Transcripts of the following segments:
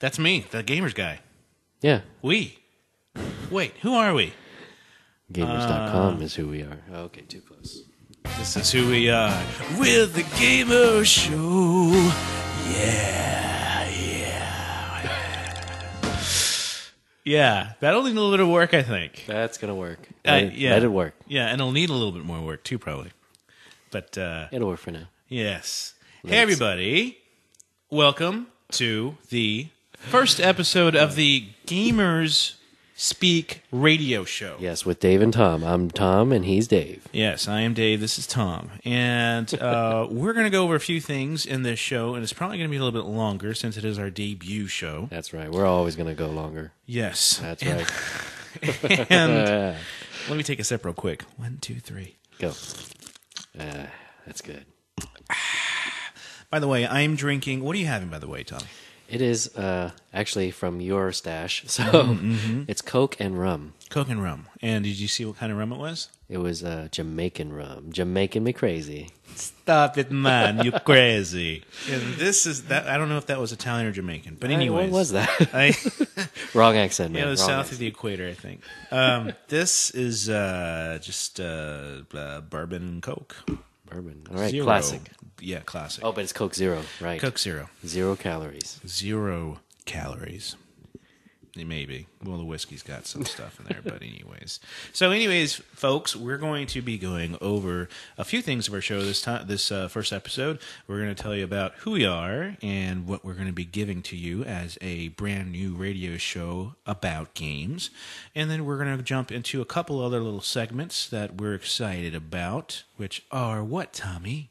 That's me, the Gamrz guy. Yeah. We. Wait, who are we? Gamrz.com is who we are. Oh, okay, too close. This is who we are. We're the Gamer Show. Yeah, that'll need a little bit of work, I think. That's going to work. Yeah. That'll work. Yeah, and it'll need a little bit more work, too, probably. But, It'll work for now. yes. Hey, everybody. Welcome to the first episode of the Gamers Speak radio show. Yes, with Dave and Tom. I'm Tom, and he's Dave. Yes, I am Dave. This is Tom. And we're going to go over a few things in this show, and it's probably going to be a little bit longer since it is our debut show. That's right. We're always going to go longer. Yes. That's right. And let me take a sip real quick. 1, 2, 3. Go. That's good. By the way, I'm drinking. What are you having, by the way, Tom? It is actually from your stash. So it's Coke and rum. Coke and rum. And did you see what kind of rum it was? It was Jamaican rum. Jamaican me crazy. Stop it, man. You crazy. And this is that. I don't know if that was Italian or Jamaican. But anyways. What was that? Wrong accent, man. Yeah, it was Wrong south accent. of the equator, I think. This is just bourbon and Coke. Bourbon. All right, Zero. classic. Yeah, classic. Oh, but it's Coke Zero, right? Coke Zero. 0 calories. 0 calories. Maybe. Well, the whiskey's got some stuff in there, but anyways. So anyways, folks, we're going to be going over a few things of our show this time. This first episode, we're going to tell you about who we are and what we're going to be giving to you as a brand new radio show about games. And then we're going to jump into a couple other little segments that we're excited about, which are what, Tommy?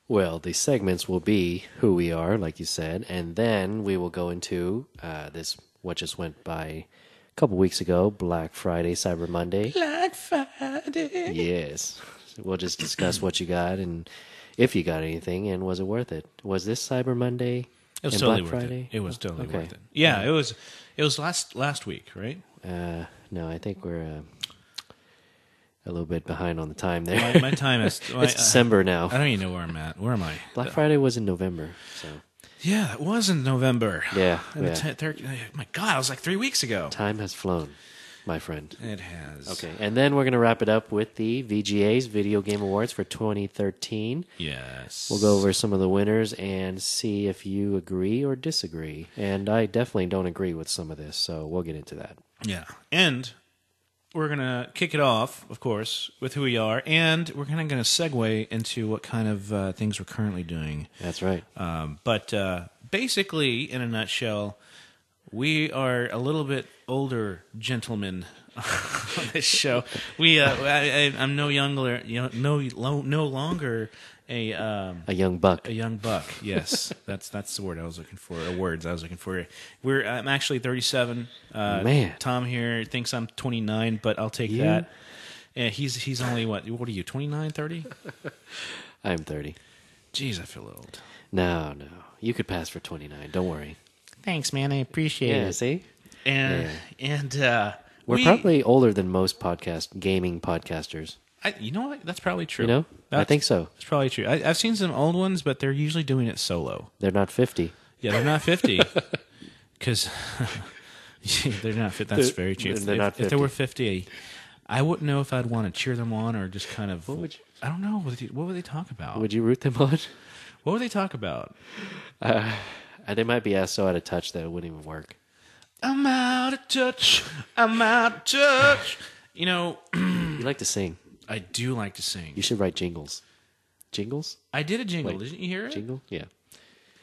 Well, the segments will be who we are, like you said, and then we will go into this, what just went by a couple weeks ago, Black Friday, Cyber Monday. Black Friday. Yes. We'll just discuss what you got and if you got anything, and was it worth it? Was this Cyber Monday It was and totally Black worth Friday? it. It was totally Okay. worth it. Yeah, it was last week, right? No, I think we're a little bit behind on the time there. My time is... It's December now. I don't even know where I'm at. Where am I? Black Friday was in November, so... Yeah, it was in November. Yeah, And yeah. my God, it was like 3 weeks ago. Time has flown, my friend. It has. Okay, and then we're going to wrap it up with the VGAs, Video Game Awards for 2013. Yes. We'll go over some of the winners and see if you agree or disagree. And I definitely don't agree with some of this, so we'll get into that. Yeah. And we're going to kick it off, of course, with who we are, and we're kind of going to segue into what kind of things we're currently doing. That's right. But basically, in a nutshell, we are a little bit older gentlemen on this show. I'm no longer a young buck. A young buck. Yes, that's the word I was looking for. Or words I was looking for. I'm actually 37. Man, Tom here thinks I'm 29, but I'll take that. And he's only what are you? 29, 30? I'm 30. Jeez, I feel old. No. You could pass for 29. Don't worry. Thanks, man. I appreciate it. See? And we're probably older than most gaming podcasters. You know what? That's probably true. You know? I think so. That's probably true. I've seen some old ones, but they're usually doing it solo. They're not 50. Yeah, they're not 50. Because they're not 50. That's very true. They're not 50. If they were 50, I wouldn't know if I'd want to cheer them on or just kind of... I don't know. What would they talk about? Would you root them on? What would they talk about? They might be so out of touch that it wouldn't even work. I'm out of touch. I'm out of touch. You know... You like to sing. I do like to sing. You should write jingles. Jingles? I did a jingle. Wait, Didn't you hear it? Jingle? Yeah.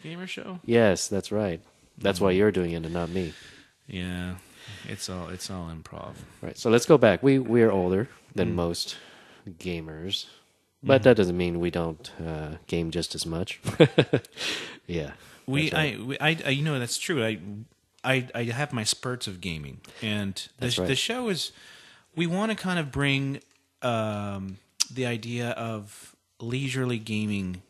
Gamer show? Yes, that's right. That's why you're doing it and not me. Yeah. It's all improv. Right. So let's go back. We are older than most gamers. But that doesn't mean we don't game just as much. Yeah. You know, that's true. I have my spurts of gaming, and the show is we want to kind of bring the idea of leisurely gaming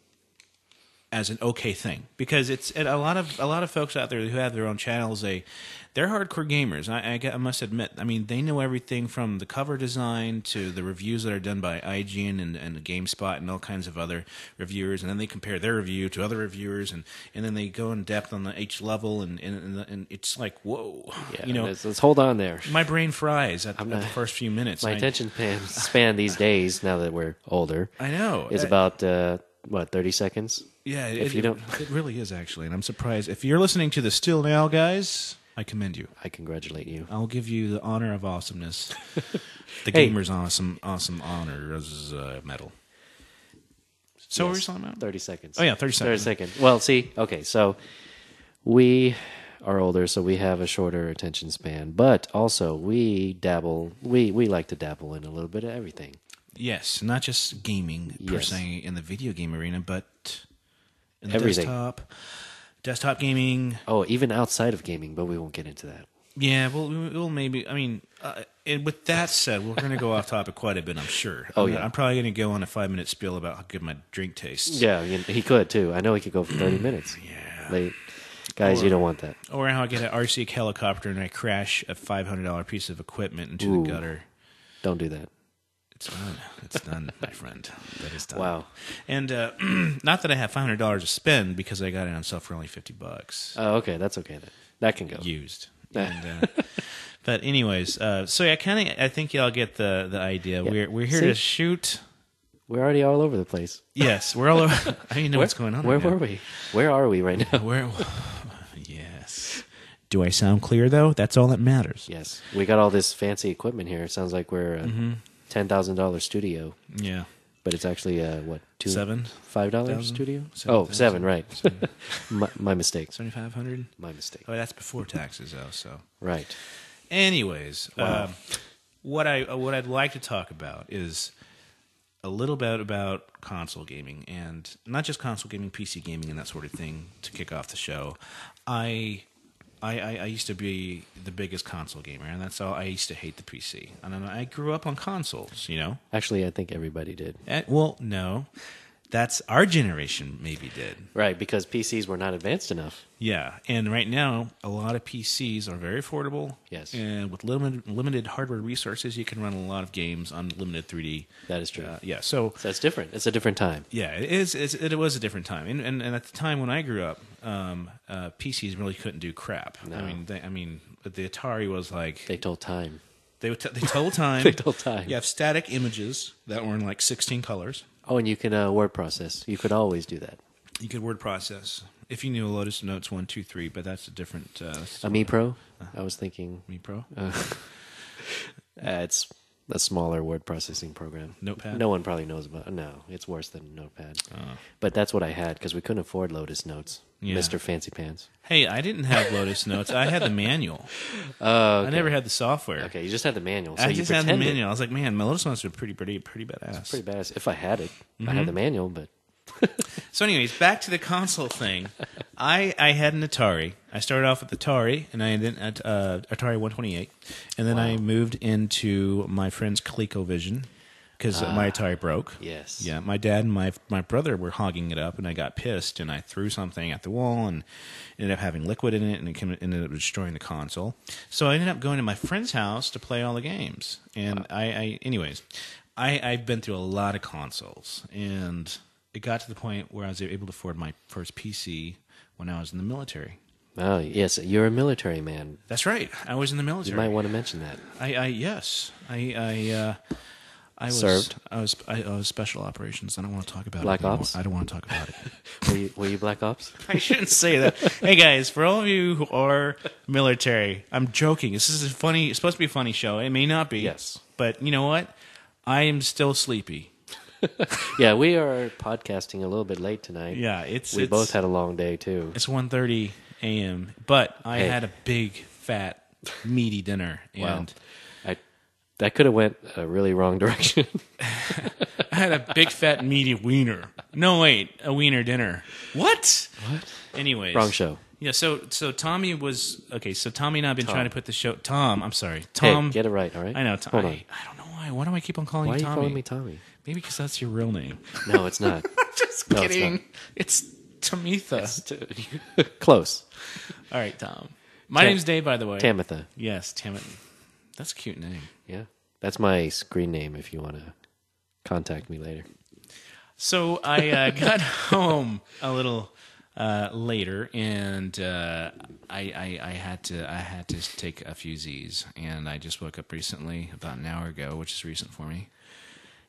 as an okay thing, because it's and a lot of folks out there who have their own channels, they're hardcore gamers. I must admit, I mean, they know everything from the cover design to the reviews that are done by IGN and GameSpot and all kinds of other reviewers, and then they compare their review to other reviewers, and then they go in depth on each level, and it's like, whoa, Yeah, let's hold on there. My brain fries at the first few minutes. My attention span these days, now that we're older, I know, is about 30 seconds. Yeah, if you don't, it really is actually, and I'm surprised. If you're listening to this still now, guys, I commend you. I congratulate you. I'll give you the honor of awesomeness. The Gamrz awesome honors medal. So what were you talking about? 30 seconds. Oh yeah, 30 seconds. 30 seconds. Well, see, okay, so we are older, so we have a shorter attention span, but also we dabble. We like to dabble in a little bit of everything. Yes, not just gaming per se in the video game arena, but in the everything. Desktop gaming. Oh, even outside of gaming, but we won't get into that. Yeah, well, we'll maybe. I mean, and with that said, we're going to go off topic quite a bit, I'm sure. I'm probably going to go on a 5-minute spiel about how good my drink tastes. Yeah, he could too. I know he could go for 30 minutes. Yeah. Guys, you don't want that. Or how I get an RC helicopter and I crash a $500 piece of equipment into the gutter. Don't do that. It's done. It's done, my friend. That is done. Wow. And not that I have $500 to spend, because I got it on sale for only $50. Oh, okay. That's okay then. That can go. Used. And, but anyways, so yeah, I think y'all get the idea. Yeah. We're here to shoot. We're already all over the place. Yes, we're all over. I don't even know what's going on. Where were we? Where are we right now? Yes. Do I sound clear though? That's all that matters. Yes. We got all this fancy equipment here. It sounds like we're $10,000 studio. Yeah. But it's actually $7? $5 studio? $7, right. My mistake. $7,500? My mistake. Oh, that's before taxes though, so. Right. Anyways, what I'd like to talk about is a little bit about console gaming, and not just console gaming, PC gaming and that sort of thing to kick off the show. I used to be the biggest console gamer, and that's all. I used to hate the PC, and I grew up on consoles. Actually, I think everybody did. Well, no, that's our generation maybe did. Right, because PCs were not advanced enough. Yeah, and right now a lot of PCs are very affordable. Yes, and with limited hardware resources, you can run a lot of games on limited 3D. That is true. So it's different. It's a different time. Yeah, it is. It was a different time, and at the time when I grew up, PCs really couldn't do crap. No. I mean, the Atari was like they told time. They told time. They told time. You have static images that were in like 16 colors. Oh, and you can word process. You could always do that. You could word process if you knew Lotus Notes 1, 2, 3, but that's a different. A Mi Pro. I was thinking Mi Pro. It's a smaller word processing program. Notepad. No one probably knows about. No, it's worse than Notepad. But that's what I had because we couldn't afford Lotus Notes. Yeah. Mr. Fancy Pants. Hey, I didn't have Lotus Notes. I had the manual. Okay. I never had the software. Okay, you just had the manual. So I just had the manual. I was like, man, my Lotus Notes are pretty badass. It's pretty badass. If I had it, I had the manual, but. So, anyways, back to the console thing. I had an Atari. I started off with Atari, and I then Atari 128, and then I moved into my friend's ColecoVision because my Atari broke. Yes. Yeah, my dad and my brother were hogging it up, and I got pissed, and I threw something at the wall, and ended up having liquid in it, and it ended up destroying the console. So I ended up going to my friend's house to play all the games, and I've been through a lot of consoles, and it got to the point where I was able to afford my first PC when I was in the military. Oh, yes. You're a military man. That's right. I was in the military. You might want to mention that. Yes. I served. I was special operations. I don't want to talk about Black it anymore. Ops? I don't want to talk about it. Were you Black Ops? I shouldn't say that. Hey, guys, for all of you who are military, I'm joking. This is it's supposed to be a funny show. It may not be. Yes. But you know what? I am still sleepy. Yeah, we are podcasting a little bit late tonight. Yeah, we both had a long day too. It's 1:30 a.m. But I had a big, fat, meaty dinner, and that could have went a really wrong direction. I had a big, fat, meaty wiener. No, wait, a wiener dinner. What? Anyways, wrong show. Yeah, so Tommy was okay. So Tommy and I have been trying to put the show. Tom, I'm sorry, Tom. Hey, get it right, all right? I know. Tom, Hold on. I don't know why. Why do I keep on calling you Tommy? Why are you calling me Tommy? Maybe because that's your real name. No, it's not. Just kidding. It's Tamitha. Close. All right, Tom. My name's Dave, by the way. Tamitha. Yes, Tamitha. That's a cute name. Yeah. That's my screen name if you want to contact me later. So I got home a little later, and I had to take a few Z's, and I just woke up recently, about an hour ago, which is recent for me.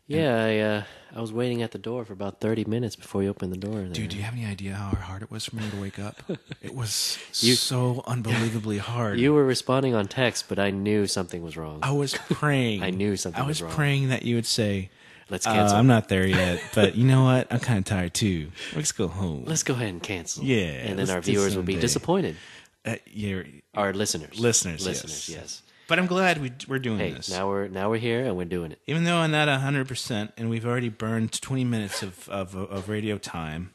Yeah, I was waiting at the door for about 30 minutes before you opened the door. There. Dude, do you have any idea how hard it was for me to wake up? It was so unbelievably hard. You were responding on text, but I knew something was wrong. I was praying. I knew something was wrong. I was praying that you would say, let's cancel. I'm not there yet, but you know what? I'm kind of tired too. Let's go home. Let's go ahead and cancel. Yeah. And then our viewers will be disappointed. Our listeners. Listeners, yes. But I'm glad we're doing this. Now we're here and we're doing it. Even though I'm not 100%, and we've already burned 20 minutes of radio time.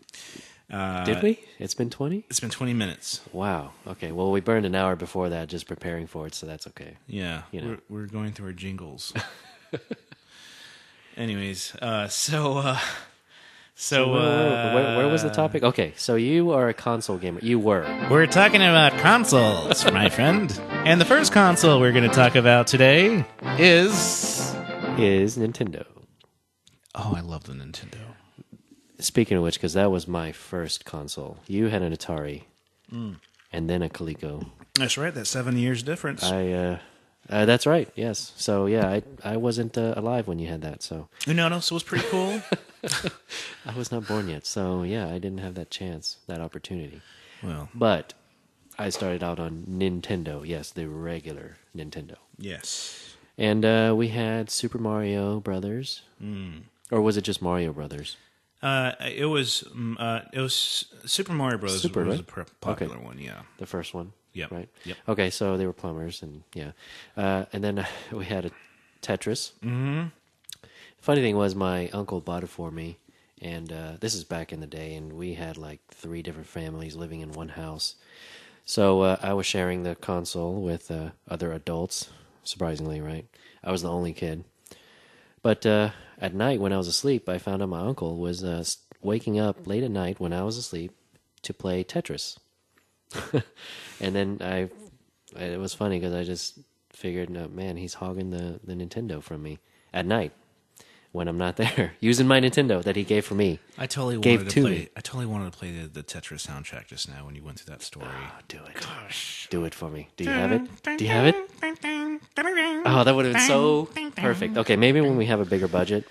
Did we? It's been 20? It's been 20 minutes. Wow. Okay. Well, we burned an hour before that just preparing for it, so that's okay. Yeah. You know. We're going through our jingles. Anyways, so where was the topic? Okay, so you are a console gamer. You were. We're talking about consoles, my friend. And the first console we're going to talk about today is Nintendo. Oh, I love the Nintendo. Speaking of which, because that was my first console. You had an Atari, and then a Coleco. That's right. That's 7 years difference. That's right. Yes. So yeah, I wasn't alive when you had that. So you know what else was pretty cool? I was not born yet. So yeah, I didn't have that chance, that opportunity. Well, but I started out on Nintendo. Yes, the regular Nintendo. Yes. And we had Super Mario Brothers, or was it just Mario Brothers? It was Super Mario Brothers. Super, was right? a popular one. Yeah, the first one. Yep. Right. Yep. Okay, so they were plumbers, and yeah, and then we had a Tetris. Mm-hmm. Funny thing was, my uncle bought it for me, and this is back in the day, and we had like 3 different families living in one house. So I was sharing the console with other adults. Surprisingly, right? I was the only kid. But at night when I was asleep, I found out my uncle was waking up late at night when I was asleep to play Tetris. And then it was funny because I just figured, no, man, he's hogging the Nintendo from me at night when I'm not there, using my Nintendo that he gave for me. I totally wanted to play the Tetris soundtrack just now when you went through that story. Oh, do it. Gosh. Do it for me. Do you have it? Do you have it? Oh, that would have been so perfect. Okay, maybe when we have a bigger budget,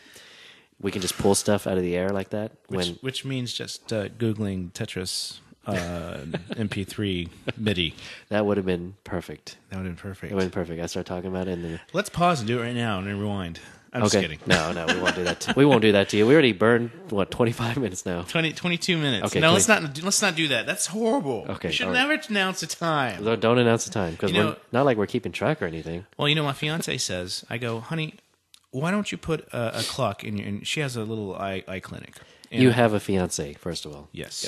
we can just pull stuff out of the air like that. Which means just Googling Tetris MP3 MIDI. That would have been perfect. That would have been perfect. It would have been perfect. I start talking about it, and then let's pause and do it right now and then rewind. I'm just kidding. No, we won't do that. We won't do that to you. We already burned 25 minutes now. 22 minutes. Okay, no, let's not do that. That's horrible. Okay, you should right. never announce a time. Don't announce the time because we're not like we're keeping track or anything. Well, my fiance says, I go, honey, why don't you put a clock in your? And she has a little eye clinic. And you have a fiance, first of all. Yes.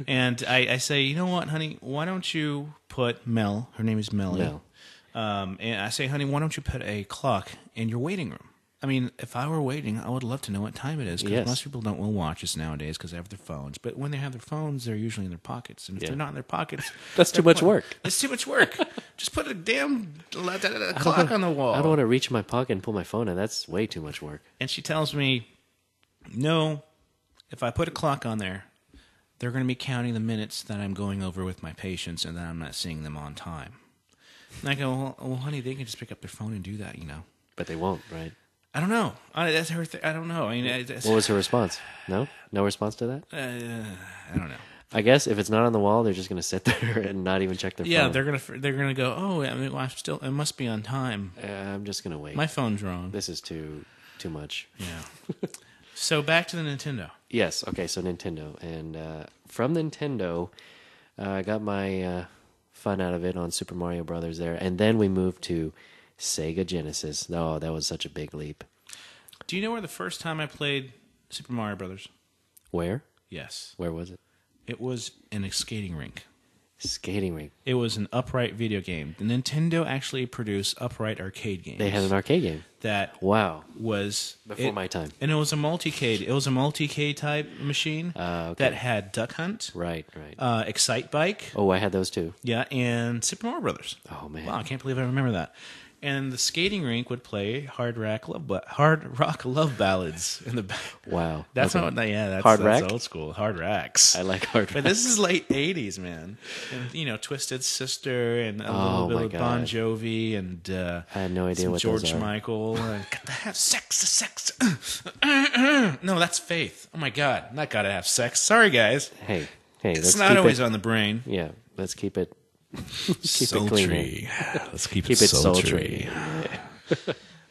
And I say, you know what, honey? Why don't you put Mel? Her name is Melly. Mel. And I say, honey, why don't you put a clock in your waiting room? I mean, if I were waiting, I would love to know what time it is. Because most people will watch us nowadays because they have their phones. But when they have their phones, they're usually in their pockets. And if they're not in their pockets, that's too much work. It's too much work. Just put a damn clock on the wall. I don't want to reach in my pocket and pull my phone in. That's way too much work. And she tells me, no, if I put a clock on there, they're going to be counting the minutes that I'm going over with my patients and that I'm not seeing them on time. And I go, well, honey, they can just pick up their phone and do that, But they won't, right? I don't know. That's her. I don't know. I mean, what was her response? No response to that. I don't know. I guess if it's not on the wall, they're just going to sit there and not even check their phone. Yeah, they're gonna go. Oh, I mean, it must be on time. I'm just going to wait. My phone's wrong. This is too much. Yeah. So back to the Nintendo. Yes. Okay. So Nintendo, and from Nintendo, I got my fun out of it on Super Mario Brothers there, and then we moved to Sega Genesis. Oh, that was such a big leap. Do you know where the first time I played Super Mario Brothers? Where? Yes. Where was it? It was in a skating rink. Skating rink. It was an upright video game. Nintendo actually produced upright arcade games. They had an arcade game. That Wow. was Before my time. And it was a multicade. It was a multicade type machine Okay. that had Duck Hunt, Right. Excite Bike, Oh, I had those too. yeah, and Super Mario Brothers. Oh, man. Wow, I can't believe I remember that. And the skating rink would play hard rock love ballads in the back. Wow. That's Okay. not. Yeah, that's Hard that's rack? old school. Hard racks. I like hard But this is late '80s, man. And Twisted Sister and a little bit my of Bon God. Jovi and I had no idea some what George those are. Michael. And gotta have sex. No, that's Faith. Oh my God, not gotta have sex. Sorry, guys. Hey, It's let's not keep always it. on the brain. Yeah, let's keep it. Keep it Sultry. clean. Let's keep Keep it sultry.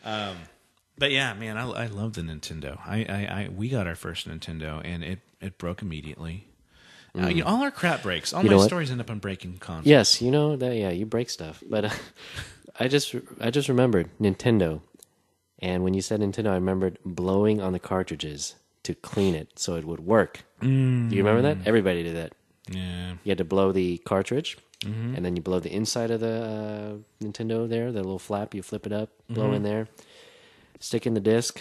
But yeah, man, I love the Nintendo. We got our first Nintendo, and it broke immediately. All our crap breaks. All You my know what? stories end up on breaking consoles. Yes, you know that. Yeah, you break stuff. But I just remembered Nintendo, and when you said Nintendo, I remembered blowing on the cartridges to clean it so it would work. Do you remember that? Everybody did that. Yeah. You had to blow the cartridge, and then you blow the inside of the Nintendo there, the little flap. You flip it up, blow in there, stick in the disc,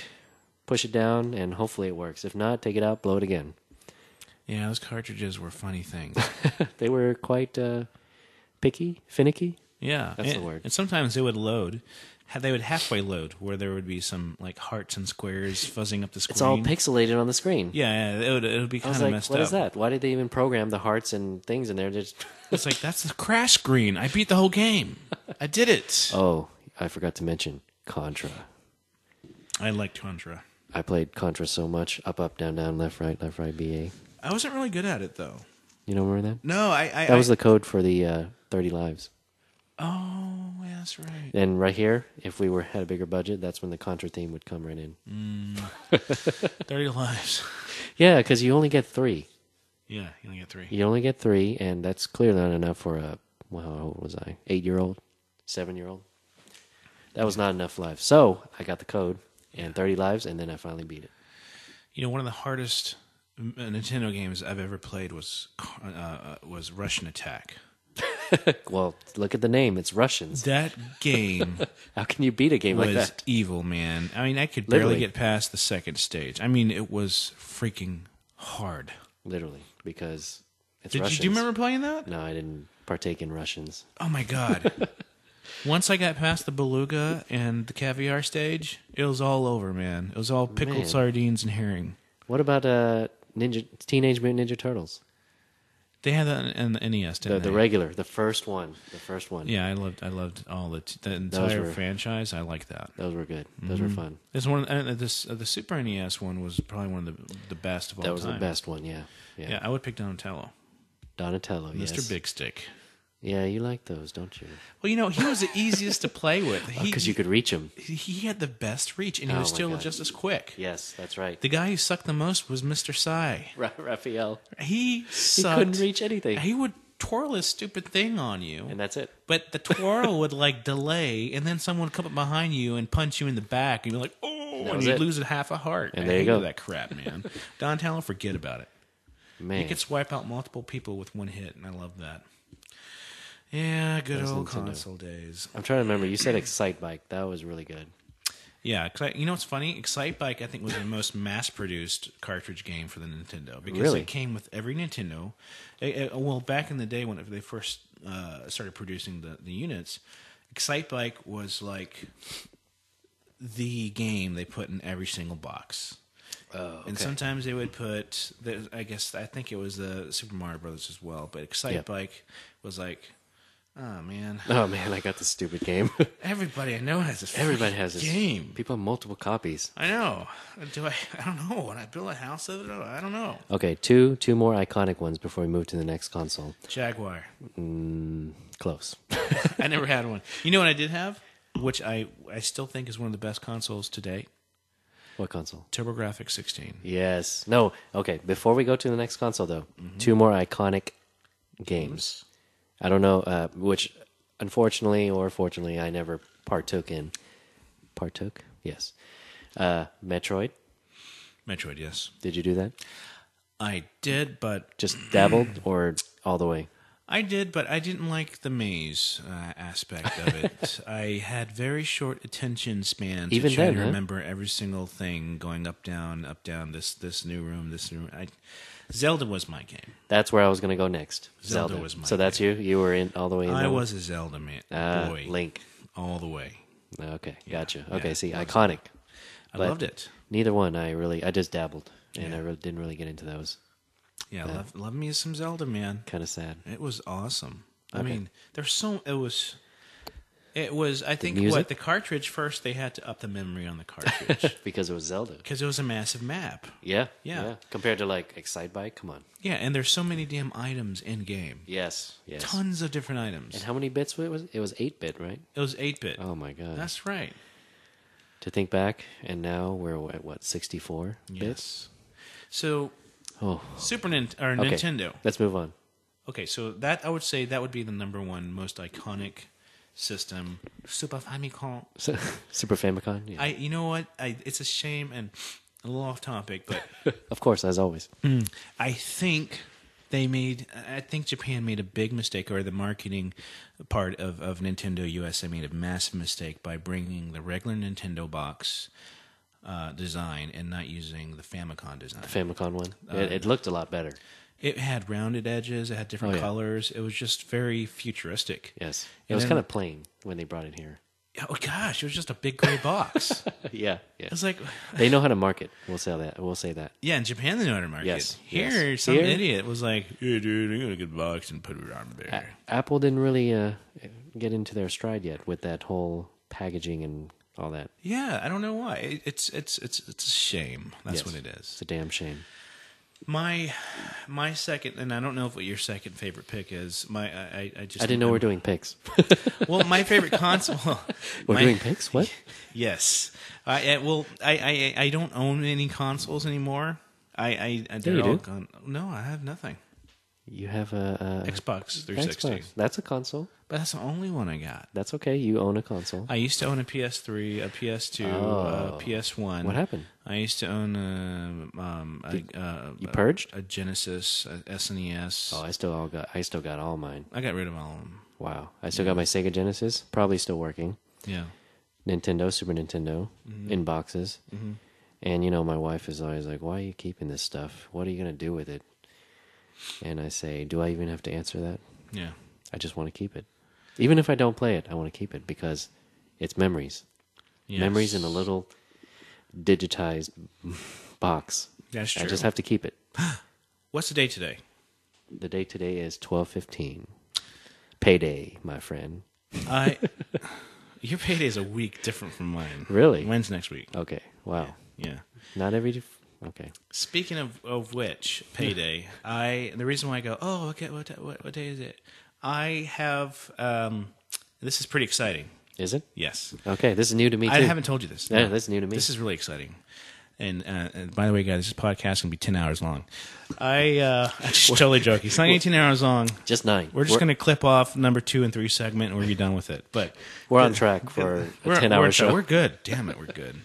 push it down, and hopefully it works. If not, take it out, blow it again. Yeah, those cartridges were funny things. They were quite picky, finicky. Yeah, That's the word. And sometimes they would load. They would halfway load, where there would be some like hearts and squares fuzzing up the screen. It's all pixelated on the screen. Yeah, it would be I kind was of like, messed what up. is that? Why did they even program the hearts and things in there? Just It's like that's the crash screen. I beat the whole game. I did it. Oh, I forgot to mention Contra. I liked Contra. I played Contra so much. Up, down, left, right, BA. I wasn't really good at it though. You don't remember that? No, That was the code for the 30 lives. Oh, yeah, that's right. And right here, if we had a bigger budget, that's when the Contra theme would come right in. 30 lives. Yeah, because you only get 3. Yeah, you only get 3. You only get 3, and that's clearly not enough for a, well, how old was I? 8-year-old? 7-year-old? That was not enough lives. So I got the code and 30 lives, and then I finally beat it. One of the hardest Nintendo games I've ever played was Russian Attack. Well, look at the name. It's Russians. That game How can you beat a game like was that? evil, man. I mean, I could barely Literally. get past the second stage. I mean, it was freaking hard. Literally, because it's Do Russians. you remember playing that? No, I didn't partake in Russians. Oh my god. Once I got past the beluga and the caviar stage, it was all over, man. It was all pickled Man. sardines and herring. What about Teenage Mutant Ninja Turtles? They had that in the NES, didn't The they? regular, the first one. Yeah, I loved all the entire were- franchise. I like that. Those were good. Those were fun. This one, the Super NES one was probably one of the best of all time. That was the best one, yeah. Yeah, I would pick Donatello, Donatello, yes. Mr. Big Stick. Yeah, you like those, don't you? Well, he was the easiest to play with. Because you could reach them. He had the best reach, and he Oh was my still God. just as quick. Yes, that's right. The guy who sucked the most was Mr. Sai. Raphael. He He sucked. couldn't reach anything. He would twirl his stupid thing on you, And that's it. but the twirl would delay, and then someone would come up behind you and punch you in the back, and you're like, oh, That and was you'd it. lose a half a heart. And I there you hated go. that crap, man. Donatello, forget about it. Man. He could swipe out multiple people with one hit, and I love that. Yeah, good Those old Nintendo. console days. I'm trying to remember. You said Excite Bike. That was really good. Yeah, you know what's funny? Excite Bike, I think, was the most mass-produced cartridge game for the Nintendo because Really? it came with every Nintendo. Well, back in the day when they first started producing the units, Excite Bike was like the game they put in every single box. Oh, okay. And sometimes they would put, I think it was the Super Mario Brothers as well, but Excite Yep. Bike was like, oh man, Oh, man, I got the stupid game. everybody I know has this. Everybody freaking has this game. People have multiple copies. I know. I don't know. When I build a house of it, I don't know. Okay, two more iconic ones before we move to the next console. Jaguar. Close. I never had one. You know what I did have, which I still think is one of the best consoles to date? What console? TurboGrafx 16. Yes. No. Okay. Before we go to the next console, though, two more iconic games. I don't know which, unfortunately or fortunately, I never partook in. Partook? Yes. Metroid. Metroid, yes. Did you do that? I did, but Just dabbled or all the way? I did, but I didn't like the maze aspect of it. I had very short attention span to Even try then, to huh? remember every single thing going up, down, this new room, this new room. Zelda was my game. That's where I was going to go next. Zelda was my So that's you? You were in all the way in I there? was a Zelda man. Boy. Link. All the way. Okay, gotcha. yeah, Okay, see, loved iconic. I But loved it. Neither one. I just dabbled, and Yeah. I didn't really get into those. Yeah, love me some Zelda, man. Kind of sad. It was awesome. I Okay. mean, it was, I think, music? the cartridge first, they had to up the memory on the cartridge. Because it was Zelda. Because it was a massive map. Yeah, Yeah. Compared to like Excitebike, come on. Yeah, and there's so many damn items in game. Yes. Tons of different items. And how many bits was it? It was 8-bit, right? It was 8-bit. Oh my god. That's right. To think back, and now we're at what, 64 bits? Yes. So, Oh, okay. Nintendo. Let's move on. Okay, so that, I would say that would be the number one most iconic system. Super Famicom. Super Famicom. Yeah. You know what? It's a shame and a little off topic, but Of course, as always. I think Japan made a big mistake, or the marketing part of Nintendo USA made a massive mistake by bringing the regular Nintendo box design and not using the Famicom design. The Famicom one. It looked a lot better. It had rounded edges. It had different Oh, yeah. colors. It was just very futuristic. Yes. It And was then- kind of plain when they brought it here. Oh gosh, it was just a big gray box. Yeah. It's like, They know how to market. We'll say that. yeah, in Japan they know how to market. Yes, Here, yes. some Here- idiot was like, "Hey, dude, I got a good box and put it on there." Apple didn't really get into their stride yet with that whole packaging and all that. Yeah, I don't know why. It's a shame. That's Yes. what it It's is. a damn shame. My second, and I don't know what your second favorite pick is. I just I didn't know we're doing picks. Well, my favorite console. We're doing picks? What? Yes. I don't own any consoles anymore. They're you all do. gone. No, I have nothing. You have a Xbox 360. Xbox. That's a console. But that's the only one I got. That's okay. You own a console. I used to own a PS3, a PS2, a PS1. What happened? I used to own You purged? a Genesis, a SNES. Oh, I still got all mine. I got rid of all of them. Wow. I still got my Sega Genesis, probably still working. Yeah. Nintendo, Super Nintendo, in boxes. Mm-hmm. And my wife is always like, "Why are you keeping this stuff? What are you going to do with it?" And I say, "Do I even have to answer that? Yeah. I just want to keep it. Even if I don't play it, I want to keep it because it's memories. Yes. Memories in a little digitized box. That's true. I just have to keep it." What's the date today? The date today is 12/15. Payday, my friend. Your payday is a week different from mine. Really? When's next week? Okay. Wow. Yeah. Not every. Okay. Speaking of which, payday. The reason why I go, oh, okay, what day is it? I have. This is pretty exciting. Is it? Yes. Okay. This is new to me too. I haven't told you this. Yeah, this is new to me. This is really exciting. And by the way, guys, this podcast can be 10 hours long. I'm just totally joking. It's not 18 hours long. Just 9. We're just going to clip off number 2 and 3 segment, and we'll be done with it. But We're on track for a 10-hour show. We're good. Damn it, we're good.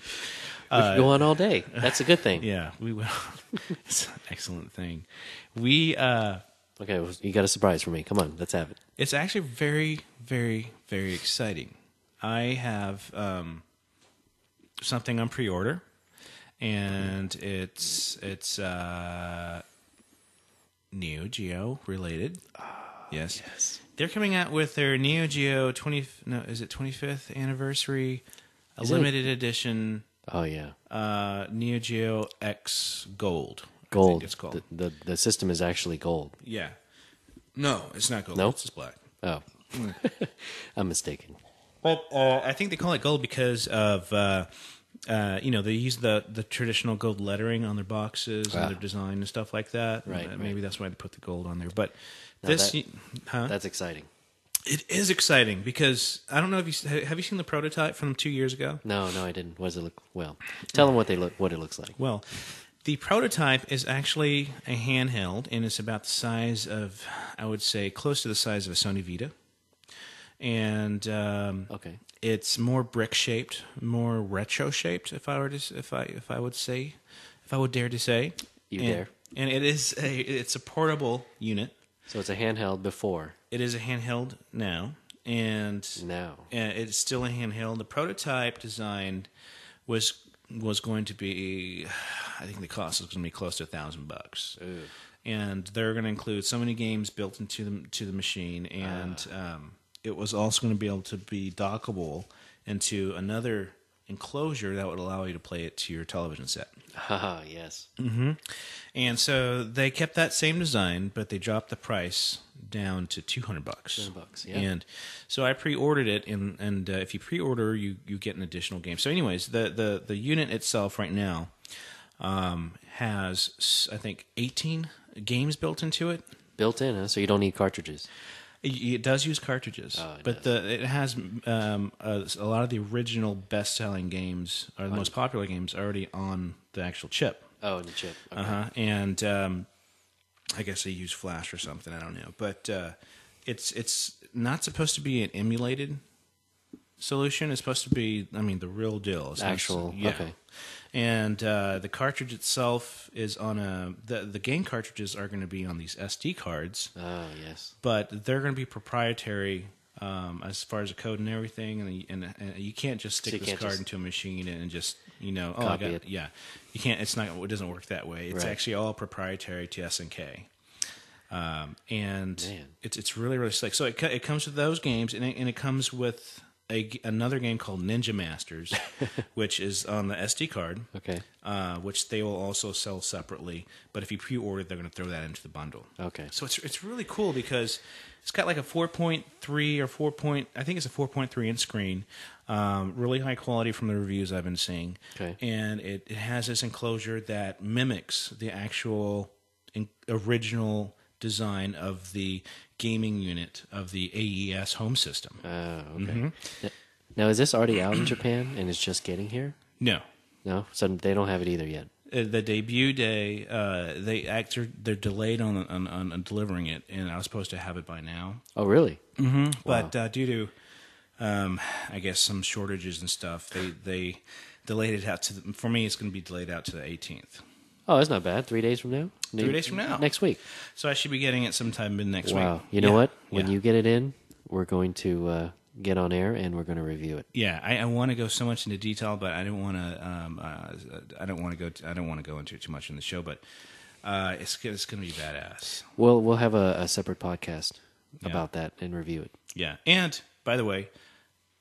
We could go on all day. That's a good thing. Yeah, we will. It's an excellent thing. We. Okay, well, you got a surprise for me. Come on, let's have it. It's actually very, very, very exciting. I have something on pre-order, and it's Neo Geo related. Yes. They're coming out with their Neo Geo 25th anniversary, Is it? limited edition Oh yeah, Neo Geo X Gold. I gold. think it's called. The system is actually gold. Yeah. No, it's not gold. No? It's just black. Oh, I'm mistaken. But I think they call it gold because of they use the traditional gold lettering on their boxes and their design and stuff like that. Right, Maybe that's why they put the gold on there. But Now this, that- That's exciting. it is exciting because I don't know if have you seen the prototype from 2 years ago? No, I didn't. What does it look? Well, tell them what it looks like. Well, the prototype is actually a handheld, and it's about the size of, I would say, close to the size of a Sony Vita. And Okay. it's more brick shaped, more retro shaped. If I would dare to say, You and, dare. And it's a portable unit. So it's a handheld before. It is a handheld now, and Now. it's still a handheld. The prototype design was going to be, I think the cost was going to be close to $1,000. Ooh. And they're going to include so many games built into the machine, and it was also going to be able to be dockable into another enclosure that would allow you to play it to your television set. Haha, yes. Mm-hmm. And so they kept that same design, but they dropped the price down to $200. $200, yeah. And so I pre-ordered it, and if you pre-order, you get an additional game. So, anyways, the unit itself right now has, I think, 18 games built into it. Built in, huh? So you don't need cartridges. It does use cartridges, but it has a lot of the original best-selling games, or the most popular games, already on the actual chip. Oh, in the chip. Okay. And I guess they use Flash or something. I don't know, but it's not supposed to be an emulated solution. It's supposed to be, I mean, the real deal. It's actual. Yeah. Okay. And the cartridge itself is on the game cartridges are going to be on these SD cards. Oh, yes. But they're going to be proprietary as far as the code and everything, and you can't just stick this card into a machine and just copy it. Yeah, you can't. It doesn't work that way. It's right. actually all proprietary to SNK. And Man. it's really, really slick. So it comes with those games, and it comes with another game called Ninja Masters, which is on the SD card. Okay. Which they will also sell separately. But if you pre-order, they're going to throw that into the bundle. Okay. So it's really cool because it's got like a 4.3 or I think it's a 4.3 inch screen. Really high quality from the reviews I've been seeing. Okay. And it has this enclosure that mimics the actual original design of the gaming unit of the AES home system. Oh, okay. Mm-hmm. Now, is this already out in Japan and it's just getting here? No. No? So they don't have it either yet? The debut day, they're delayed on delivering it, and I was supposed to have it by now. Oh, really? Mm-hmm. Wow. But due to, I guess, some shortages and stuff, they delayed it out for me, it's going to be delayed out to the 18th. Oh, that's not bad. 3 days from now? 3 days from now. Next week. So I should be getting it sometime mid next week. Wow. You know what? When you get it in, we're going to get on air and we're going to review it. Yeah, I want to go so much into detail, but I don't want to. I don't want to go into it too much in the show. But it's going to be badass. We'll have a separate podcast about that and review it. Yeah, and by the way,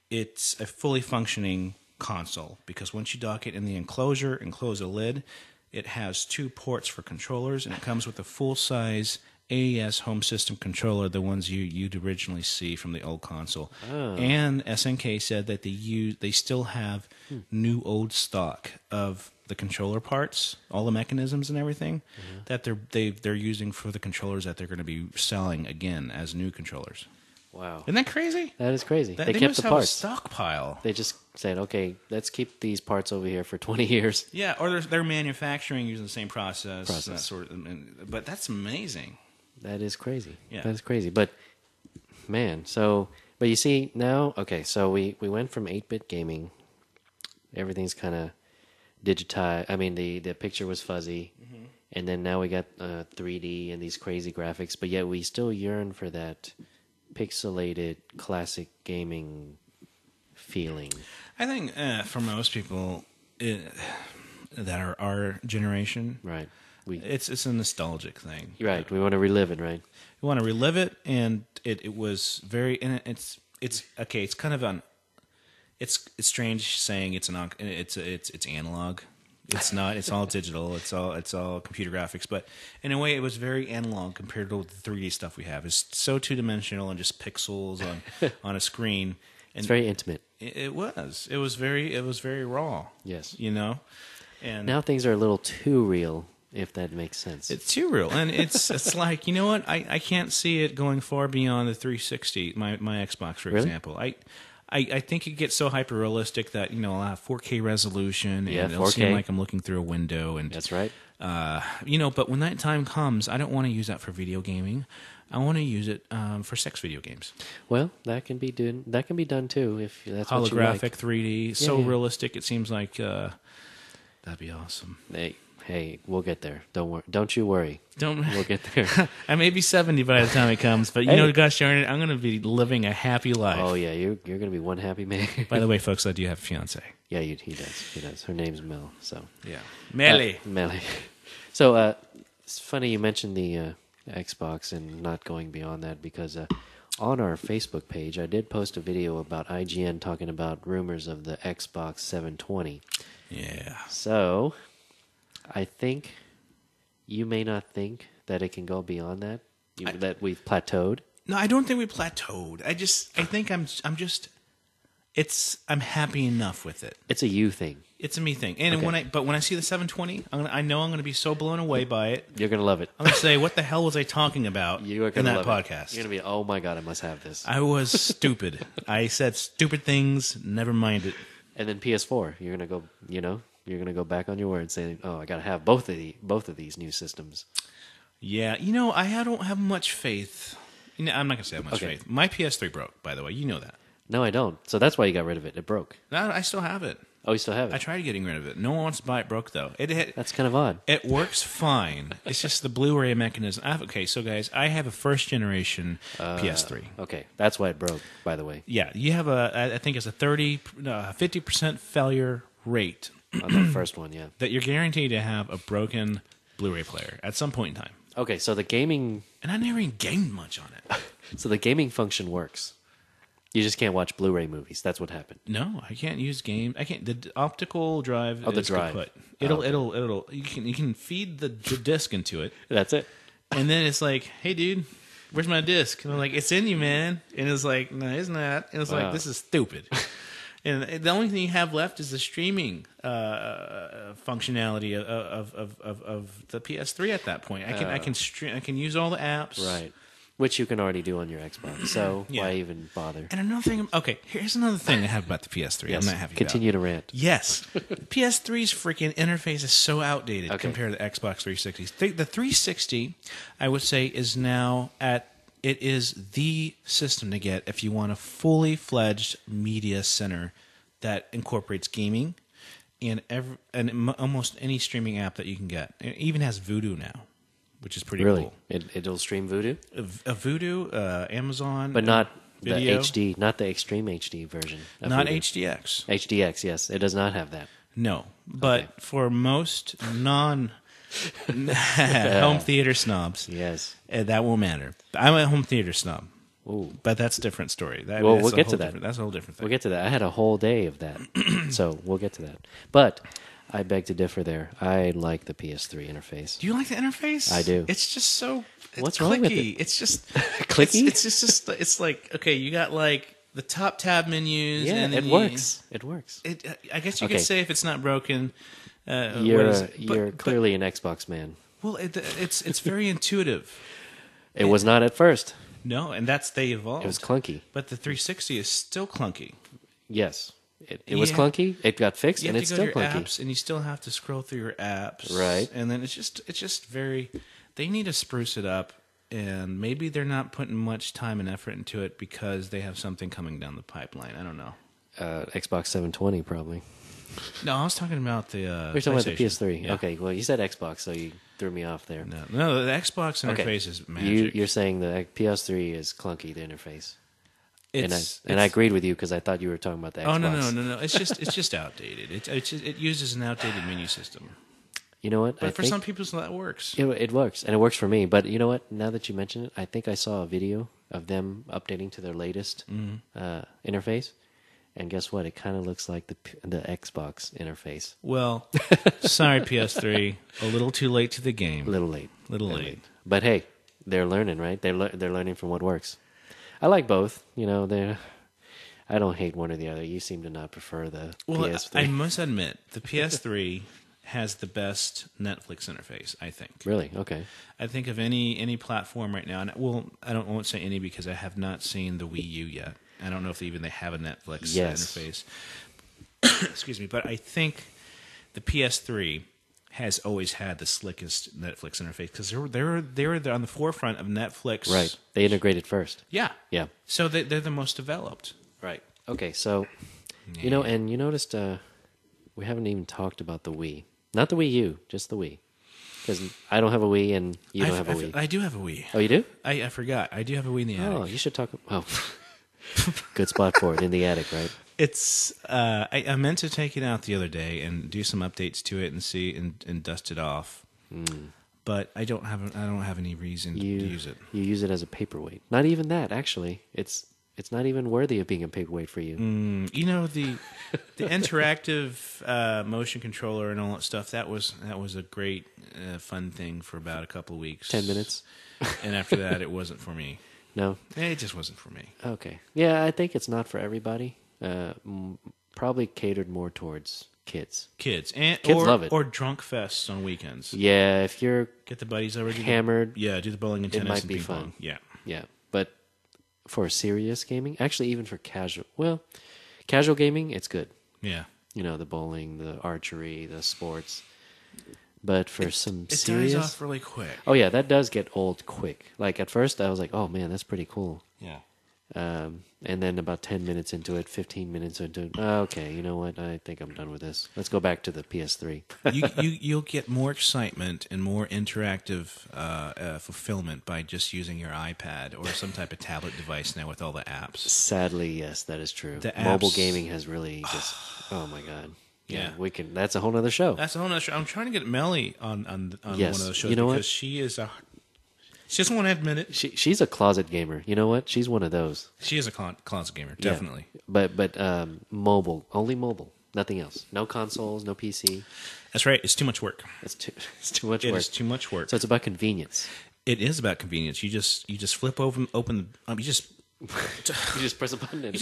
it's a fully functioning console because once you dock it in the enclosure and close the lid, it has 2 ports for controllers, and it comes with a full-size AES home system controller, the ones you'd originally see from the old console. Oh. And SNK said that they still have new old stock of the controller parts, all the mechanisms and everything that they're using for the controllers that they're going to be selling again as new controllers. Wow. Isn't that crazy? That is crazy. They kept must the have parts. a stockpile. They just said, okay, let's keep these parts over here for 20 years. Yeah, or they're manufacturing using the same process. That sort of, but that's amazing. That is crazy. Yeah. That is crazy. But, man, but you see now, okay, so we went from 8-bit gaming. Everything's kind of digitized. I mean, the picture was fuzzy. Mm-hmm. And then now we got 3D and these crazy graphics. But yet we still yearn for that pixelated classic gaming feeling. I think for most people that are our generation, right? It's a nostalgic thing, right? We want to relive it, right? We want to relive it, and it was very. And it's okay. It's kind of it's strange saying it's analog. It's not. It's all digital. It's all computer graphics. But in a way, it was very analog compared to the 3D stuff we have. It's so 2-dimensional and just pixels on a screen. And it's very intimate. It was. It was very raw. Yes. And now things are a little too real, if that makes sense. It's too real, and it's like, you know what? I can't see it going far beyond the 360. My Xbox, for example. I think it gets so hyper realistic that I'll have 4K resolution and it'll 4K. seem like I'm looking through a window. And that's right. But when that time comes, I don't want to use that for video gaming. I want to use it for sex video games. Well, that can be done too if that's holographic what you like. 3D, so realistic. It seems like that'd be awesome. Hey, Hey, we'll get there. Don't you worry. We'll get there. I may be 70 by the time it comes, but you know, gosh darn it, I'm going to be living a happy life. Oh yeah, you're going to be one happy man. By the way, folks, I do have a fiance. Yeah, he does. He does. Her name's Mel. So yeah, Melly. Melly. So it's funny you mentioned the Xbox and not going beyond that because on our Facebook page, I did post a video about IGN talking about rumors of the Xbox 720. Yeah. So I think you may not think that it can go beyond that. That we've plateaued. No, I don't think we plateaued. I think I'm happy enough with it. It's a you thing. It's a me thing. And Okay. when I see the 720, I know I'm going to be so blown away by it. You're going to love it. I'm going to say, what the hell was I talking about You are in gonna that love podcast? It. You're going to be, oh my God, I must have this. I was stupid. I said stupid things. Never mind it. And then PS4, you're going to go, you're going to go back on your word saying, oh, I got to have both of these new systems. Yeah, I don't have much faith. I'm not going to say I have much faith. My PS3 broke, by the way. You know that. No, I don't. So that's why you got rid of it. It broke. No, I still have it. Oh, you still have it? I tried getting rid of it. No one wants to buy it broke, though. That's kind of odd. It works fine. It's just the Blu-ray mechanism. Okay, so guys, I have a first-generation PS3. Okay, that's why it broke, by the way. Yeah, you have I think it's a 50% failure rate On the first one, yeah. that you're guaranteed to have a broken Blu-ray player at some point in time. Okay, so the gaming... And I never even gamed much on it. So the gaming function works. You just can't watch Blu-ray movies. That's what happened. No, I can't use game. I can't. The optical drive. Oh, the is drive. kaput. It'll. You can feed the disc into it, That's it. and then it's like, hey, dude, where's my disc? And I'm like, it's in you, man. And it's like, no, it's not. And it's Wow. like, this is stupid. And the only thing you have left is the streaming functionality of the PS3 at that point. I can stream. I can use all the apps. Right. Which you can already do on your Xbox. So Yeah. why even bother? And another thing. Okay, here's another thing I have about the PS3. Yes. I'm not happy Continue about. to rant. Yes. PS3's freaking interface is so outdated Okay. compared to the Xbox 360. The 360, I would say, is now it is the system to get if you want a fully fledged media center that incorporates gaming and almost any streaming app that you can get. It even has Vudu now, which is pretty Really? cool. It'll stream Voodoo? A Vudu, Amazon, But not video. the HD, not the Extreme HD version. Of Not Voodoo. HDX. HDX, yes. It does not have that. No, but Okay. for most home theater snobs, Yes. that won't matter. I'm a home theater snob, Ooh. but that's a different story. Well, we'll get to that. That's a whole different thing. We'll get to that. I had a whole day of that. So we'll get to that. But I beg to differ there. I like the PS3 interface. Do you like the interface? I do. It's just so What's clicky. wrong with it? It's just Clicky? It's just it's like, okay, you got like the top tab menus. Yeah, and then it works. It works. I guess you Okay. could say if it's not broken. What You're is it? you're But- clearly an Xbox man. well, it's very intuitive. It was not at first. No, and they evolved. It was clunky. But the 360 is still clunky. Yes. It was Yeah. clunky. It got fixed, You and have it's to go still to your clunky. apps, and you still have to scroll through your apps, Right. And then it's just very. They need to spruce it up, and maybe they're not putting much time and effort into it because they have something coming down the pipeline. I don't know. Xbox 720 probably. No, I was talking about the. We're talking about the PS3. Yeah. Okay, well, you said Xbox, so you threw me off there. No, the Xbox interface Okay. is magic. You're saying the PS3 is clunky, the interface. It's, And I agreed with you because I thought you were talking about the Xbox. Oh no! It's just outdated. It uses an outdated menu system. You know what? But for some people, that works. It works, and it works for me. But you know what? Now that you mention it, I think I saw a video of them updating to their latest interface, and guess what? It kind of looks like the Xbox interface. Well, sorry, PS3, a little too late to the game. A little late. Little late. But hey, they're learning, right? They're learning from what works. I like both. You know, I don't hate one or the other. You seem to not prefer the PS3. I must admit, the PS3 has the best Netflix interface, I think. Really? Okay. I think of any platform right now, and I won't say any because I have not seen the Wii U yet. I don't know if they have a Netflix interface. Excuse me, but I think the PS3 has always had the slickest Netflix interface because they were on the forefront of Netflix. Right. They integrated first. Yeah. Yeah. So they're the most developed. Right. Okay, so, you know, and you noticed we haven't even talked about the Wii. Not the Wii U, just the Wii. Because I don't have a Wii and you don't have a Wii. I do have a Wii. Oh, you do? I forgot. I do have a Wii in the attic. Oh, you should talk. Oh, good spot for it in the attic, right? It's I meant to take it out the other day and do some updates to it and see and dust it off. But I don't have any reason to use it. You use it as a paperweight. Not even that, actually. It's not even worthy of being a paperweight for you. You know, the interactive motion controller and all that stuff, that was a great fun thing for about a couple of weeks. 10 minutes. And after that it wasn't for me. No. It just wasn't for me. Okay. Yeah, I think it's not for everybody. Probably catered more towards kids. Kids love it. Or drunk fests on weekends. Yeah, if you're Get the buddies over. hammered. Do the bowling and tennis. It might and be ping pong. fun. Yeah. Yeah, but for serious gaming, actually even for casual gaming, it's good. Yeah. You know, the bowling, the archery, the sports. But for some It serious... dies off really quick. Oh, yeah, that does get old quick. Like, at first, I was like, oh, man, that's pretty cool. Yeah. And then about 10 minutes into it, 15 minutes into it, okay, you know what? I think I'm done with this. Let's go back to the PS3. You'll get more excitement and more interactive fulfillment by just using your iPad or some type of tablet device now with all the apps. Sadly, yes, that is true. The Mobile apps- gaming has really just, oh my God. Yeah. We can. That's a whole other show. That's a whole nother show. I'm trying to get Melly on Yes. one of those shows You know because what? she doesn't want to admit it. She's a closet gamer. You know what? She's one of those. She is a closet gamer, definitely. Yeah. But mobile, only mobile, nothing else. No consoles, no PC. That's right. It's too much work. It's too much It work. is too much work. So it's about convenience. It is about convenience. You just flip open you just You just press a button and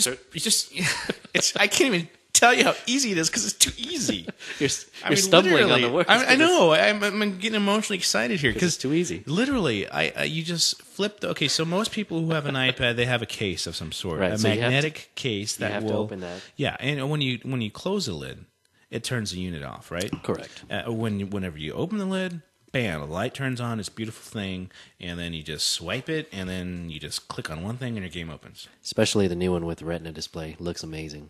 I can't even tell you how easy it is because it's too easy. You're stumbling on the words. I know. I'm getting emotionally excited here because it's too easy. Literally, you just flip. Okay, so most people who have an iPad, they have a case of some sort, Right, a so magnetic case that you have will to open that. Yeah, and when you close the lid, it turns the unit off, right? Correct. Whenever you open the lid, bam, the light turns on. It's a beautiful thing, and then you just swipe it, and then you just click on one thing, and your game opens. Especially the new one with the Retina display. Looks amazing.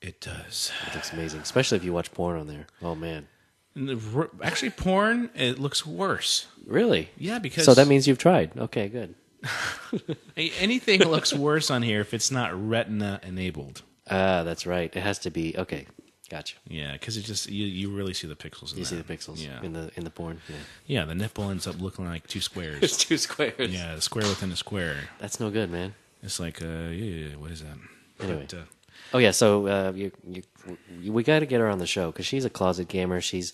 It does. It looks amazing. Especially if you watch porn on there. Oh, man. Actually, porn, it looks worse. Really? Yeah, because... So that means you've tried. Okay, good. Anything looks worse on here if it's not Retina enabled. Ah, that's right. It has to be... Okay, gotcha. Yeah, because it just... You really see the pixels in You that. see the pixels in the porn? Yeah. Yeah, the nipple ends up looking like two squares. It's two squares. Yeah, a square within a square. That's no good, man. It's like, what is that? Anyway. But, Oh yeah, so we got to get her on the show because she's a closet gamer. She's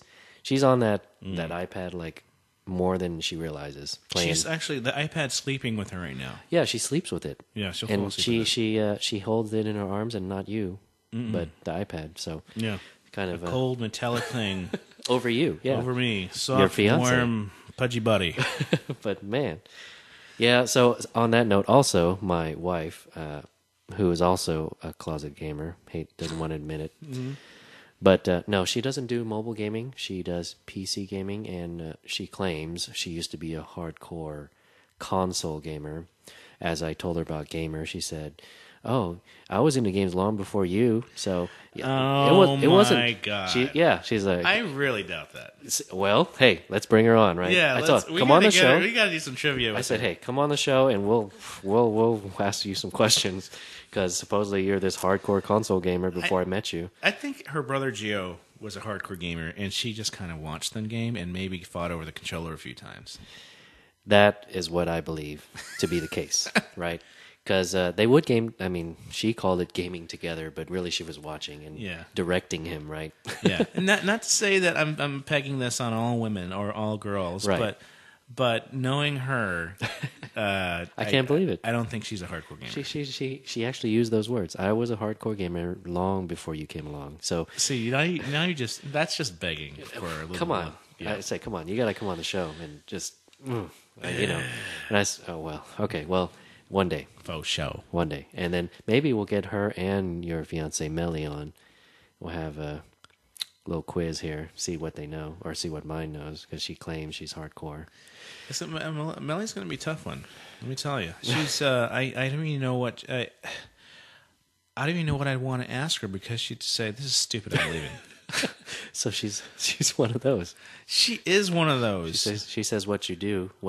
on that iPad like more than she realizes. Playing. She's actually the iPad's sleeping with her right now. Yeah, she sleeps with it. Yeah, she'll fall and asleep with it. she holds it in her arms and not you, but the iPad. So Yeah, kind of a cold metallic thing over you. Yeah, over me, soft, Your fiance. warm, pudgy buddy. But man, yeah. So on that note, also my wife. Who is also a closet gamer, doesn't want to admit it. Mm-hmm. But no, she doesn't do mobile gaming. She does PC gaming, and she claims she used to be a hardcore console gamer. As I told her about gamer, she said, "Oh, I was into games long before you." So yeah, it wasn't. My God. She's like, I really doubt that. well, hey, let's bring her on, right? Yeah, come on the show. We got to do some trivia. I said, hey, come on the show, and we'll ask you some questions because supposedly you're this hardcore console gamer before I met you. I think her brother Gio was a hardcore gamer, and she just kind of watched them game and maybe fought over the controller a few times. That is what I believe to be the case, right? Because they would game. I mean, she called it gaming together, but really she was watching and directing him, right? Yeah, and not to say that I'm pegging this on all women or all girls, right. But knowing her, I can't believe it. I don't think she's a hardcore gamer. She actually used those words. I was a hardcore gamer long before you came along. So see, now you just that's just begging for a little. Come on, yeah. I say, come on, you got to come on the show and just you know. And well, one day. Faux show. One day. And then maybe we'll get her and your fiance Melly on. We'll have a little quiz here, see what they know, or see what mine knows, because she claims she's hardcore. Melly's going to be a tough one. Let me tell you. She's. I don't even know what. I don't even know what I'd want to ask her because she'd say, "This is stupid. I'm leaving." So she's one of those. She is one of those. She says what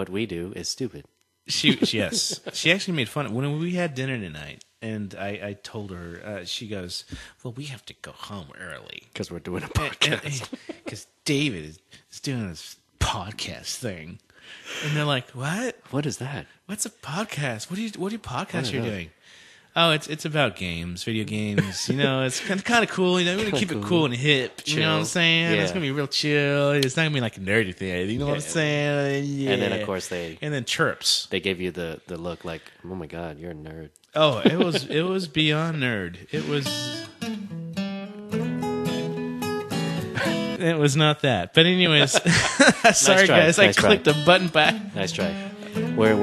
we do is stupid. Yes. She actually made fun of when we had dinner tonight, and I told her, she goes, "Well, we have to go home early Because we're doing a podcast. Because David is doing this podcast thing." And they're like, "What? What is that? What's a podcast? What do you podcast you're know. doing?" Oh, it's about games, video games. It's kind of cool. We're gonna keep it cool and hip. You know what I'm saying? Yeah. It's gonna be real chill. It's not gonna be like a nerdy thing. You know what I'm saying? Yeah. And then, of course, and then chirps. they gave you the look like, oh my God, you're a nerd. Oh, it was beyond nerd. It was not that. But anyways, sorry try, guys, nice I clicked a button back. Nice try. We're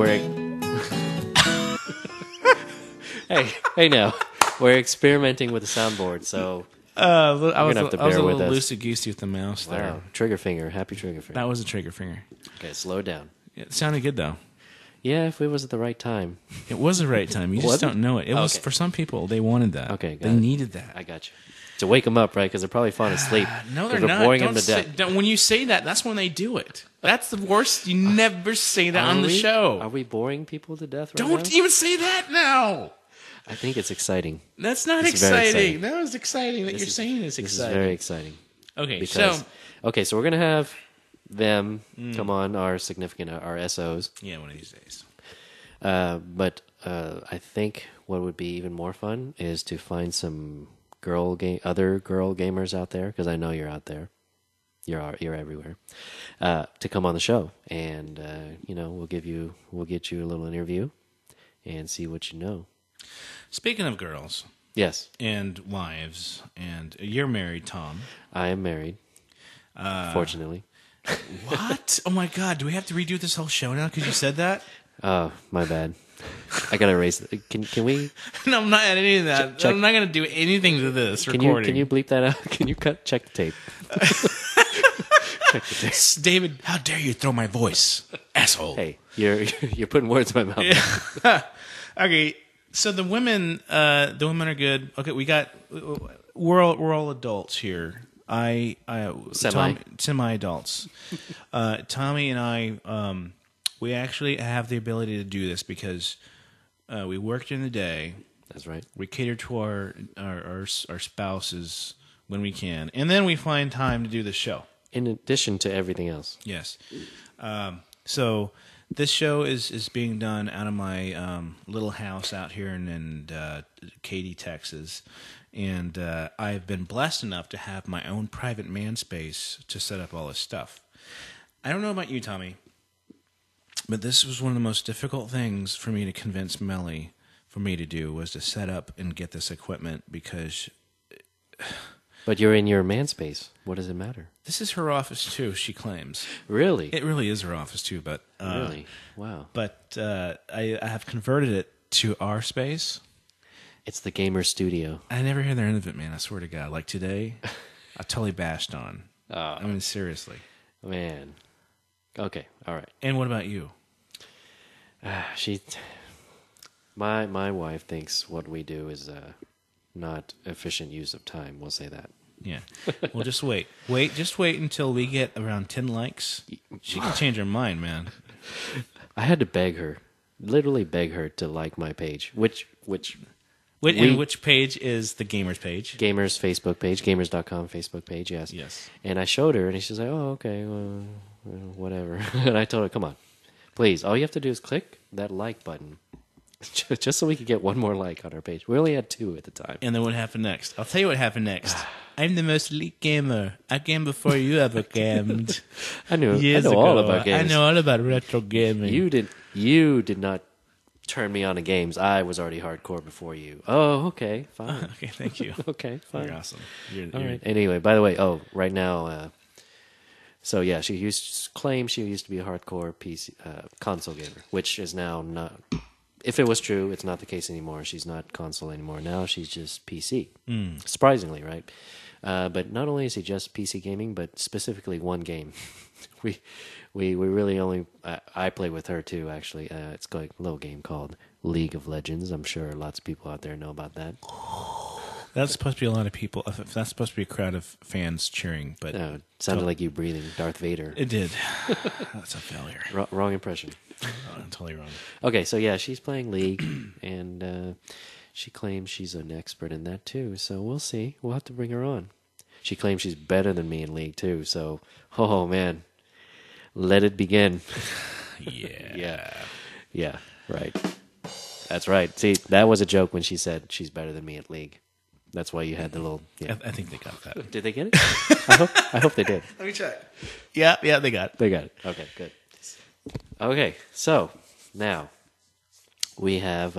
hey now. We're experimenting with the soundboard, so I was have to a bear with little us. loosey goosey with the mouse there. wow. Trigger finger, happy trigger finger. That was a trigger finger. Okay, slow down. It sounded good though. Yeah, if it was at the right time. It was the right time. You just Was it? don't know it. It was Okay. for some people. They wanted that. Okay, got they it. needed that. I got you. To wake them up, right? Because they're probably falling asleep. No, 'Cause they're we're not. boring Don't them to say, death. when you say that, that's when they do it. That's the worst. You never say that on the show. Are we boring people to death right Don't now? even say that now. I think it's exciting. That's not It's very exciting. exciting. That was exciting that This you're is- saying it's This exciting. is very exciting. Okay, Because, so so we're going to have them come on, our significant, our SOs. yeah, one of these days. But I think what would be even more fun is to find some other girl gamers out there, because I know you're out there. You're everywhere. To come on the show, and we'll get you a little interview, and see what you know. Speaking of girls Yes, and wives, and you're married, Tom. I am married. Fortunately. What? Oh my God! Do we have to redo this whole show now because you said that? Oh, my bad. I gotta erase it. Can we? No, I'm not editing that. Check- I'm not going to do anything to this Can recording. you bleep that out? Can you check the tape? Check the tape. David, how dare you throw my voice, asshole? Hey, you're putting words in my mouth. Yeah. Okay, so the women are good. Okay, we're all adults here. Semi adults. Tommy and I, we actually have the ability to do this because we work during the day. That's right. We cater to our spouses when we can, and then we find time to do the show. In addition to everything else. Yes. So this show is being done out of my little house out here in Katy, Texas. And I've been blessed enough to have my own private man space to set up all this stuff. I don't know about you, Tommy, but this was one of the most difficult things for me to convince Melly for me to do was to set up and get this equipment because But you're in your man space. What does it matter? this is her office too, she claims. Really? It really is her office too, but Really? Wow. But I have converted it to our space. It's the gamer studio. I never hear the end of it, man. I swear to God. Like today, I totally bashed on. I mean, seriously. Man. Okay. All right. And what about you? My wife thinks what we do is not efficient use of time. We'll say that. Yeah. Well, just wait. Just wait until we get around 10 likes. She can change her mind, man. I had to beg her, literally beg her to like my page, which And which page is the Gamrz page? Gamrz Facebook page, gamrz.com Facebook page, yes. Yes. And I showed her, and she's like, oh, okay, well, whatever. And I told her, come on, please, all you have to do is click that like button, just so we could get one more like on our page. We only had 2 at the time. And then what happened next? I'll tell you what happened next. I'm the most elite gamer. I gamed before you ever gamed. I know Years all ago. about games. I know all about retro gaming. You did not turn me on to games. I was already hardcore before you. Oh, okay, fine. Okay, thank you. Okay, fine. You're awesome. All right. Anyway, by the way, right now, so yeah, she used to claim she used to be a hardcore PC console gamer, which is now not. If it was true, it's not the case anymore. She's not console anymore. Now she's just PC. Surprisingly, right? But not only is he just PC gaming, but specifically one game. we really only. I play with her too. Actually, it's like a little game called League of Legends. I'm sure lots of people out there know about that. That's supposed to be a lot of people. That's supposed to be a crowd of fans cheering, but No, it sounded like you breathing Darth Vader. it did. That's a failure. Wrong impression. I'm totally wrong. Okay, so yeah, she's playing League, and she claims she's an expert in that too. So we'll see. We'll have to bring her on. She claims she's better than me in League too. So, oh man, let it begin. Yeah, right. That's right. See, that was a joke when she said she's better than me at League. That's why you had the little. Yeah. I think they got that. Did they get it? I hope they did. Let me check. Yeah, they got it. They got it. Okay, good. Okay, so now we have.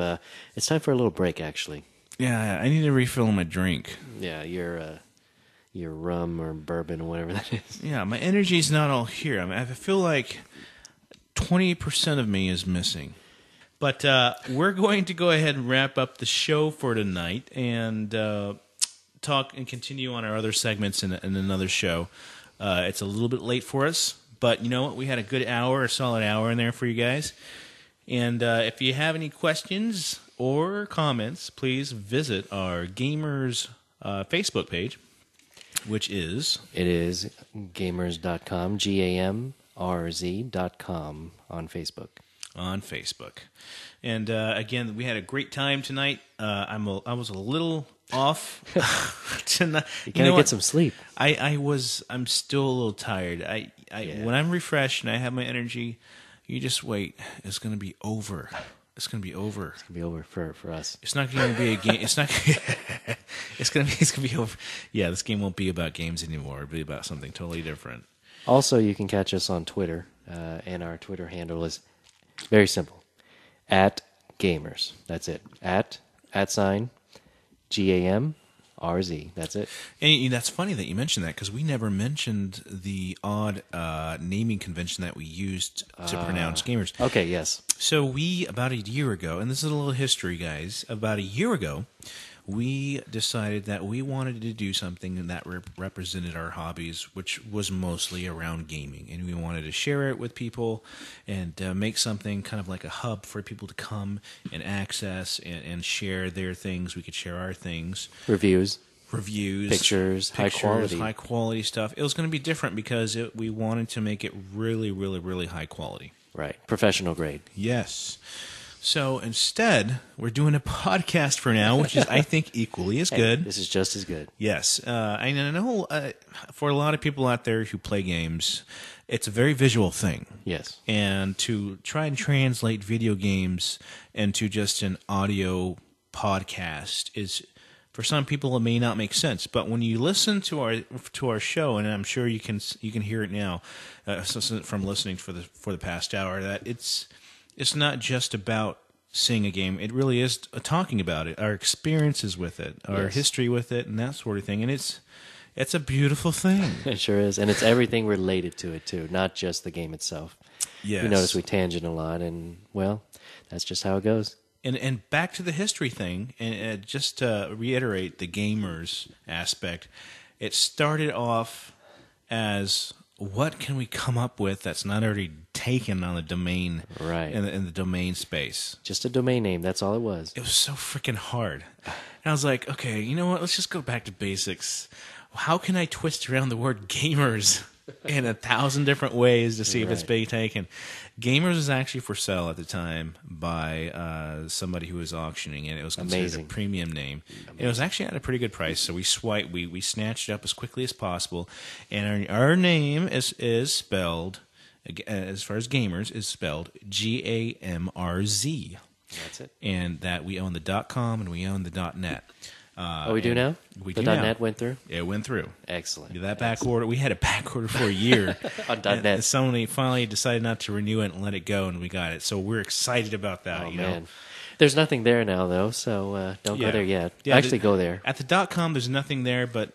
It's time for a little break, actually. Yeah, I need to refill my drink. Yeah, your rum or bourbon or whatever that is. Yeah, my energy's not all here. I feel like 20% of me is missing. But we're going to go ahead and wrap up the show for tonight and talk and continue on our other segments in another show. It's a little bit late for us, but you know what? We had a solid hour in there for you guys. And if you have any questions or comments, please visit our Gamrz Facebook page, which is... It is gamrz.com, GAMRZ.com on Facebook. On Facebook. And again, we had a great time tonight. I was a little off tonight. You gotta get some sleep. I'm still a little tired. When I'm refreshed and I have my energy, you just wait. It's gonna be over. It's gonna be over. It's gonna be over for us. It's not gonna be a game. It's not. It's gonna be over. Yeah, this game won't be about games anymore. It'll be about something totally different. Also, you can catch us on Twitter, and our Twitter handle is very simple. @Gamrz. That's it. @GAMRZ. That's it. And that's funny that you mentioned that because we never mentioned the odd naming convention that we used to pronounce Gamers. Okay, yes. So about a year ago, and this is a little history, guys. About a year ago, we decided that we wanted to do something that represented our hobbies, which was mostly around gaming. And we wanted to share it with people and make something kind of like a hub for people to come and access and share their things. We could share our things. Reviews. Pictures, high quality stuff. It was going to be different because we wanted to make it really, really, really high quality. Right. Professional grade. Yes. So instead, we're doing a podcast for now, which is, I think, equally as good. This is just as good. Yes. I know for a lot of people out there who play games, it's a very visual thing. Yes. And to try and translate video games into just an audio podcast is, for some people, it may not make sense. But when you listen to our show, and I'm sure you can hear it now from listening for the past hour, that it's not just about seeing a game. It really is talking about it, our experiences with it, our history with it, and that sort of thing. And it's a beautiful thing. It sure is. And it's everything related to it, too, not just the game itself. Yes. You notice we tangent a lot, and, well, that's just how it goes. And back to the history thing, and just to reiterate the gamers aspect, it started off as... what can we come up with that's not already taken on the domain, right? In the domain space? Just a domain name. That's all it was. It was so freaking hard. And I was like, okay, you know what? Let's just go back to basics. How can I twist around the word gamers in 1,000 different ways to see if it's being taken? Gamers was actually for sale at the time by somebody who was auctioning it. It was considered a premium name. It was actually at a pretty good price, so we snatched it up as quickly as possible. And our name is spelled, as far as gamers, is spelled GAMRZ. That's it. And that we own the .com and we own the .net. We do now? We the do now. .net went through? It went through. Excellent. That back order, we had a back order for a year. On .net. Somebody finally decided not to renew it and let it go, and we got it. So we're excited about that. Oh, you man. know? There's nothing there now, though, so don't go there yet. Yeah, Actually, go there. At the .com, there's nothing there, but,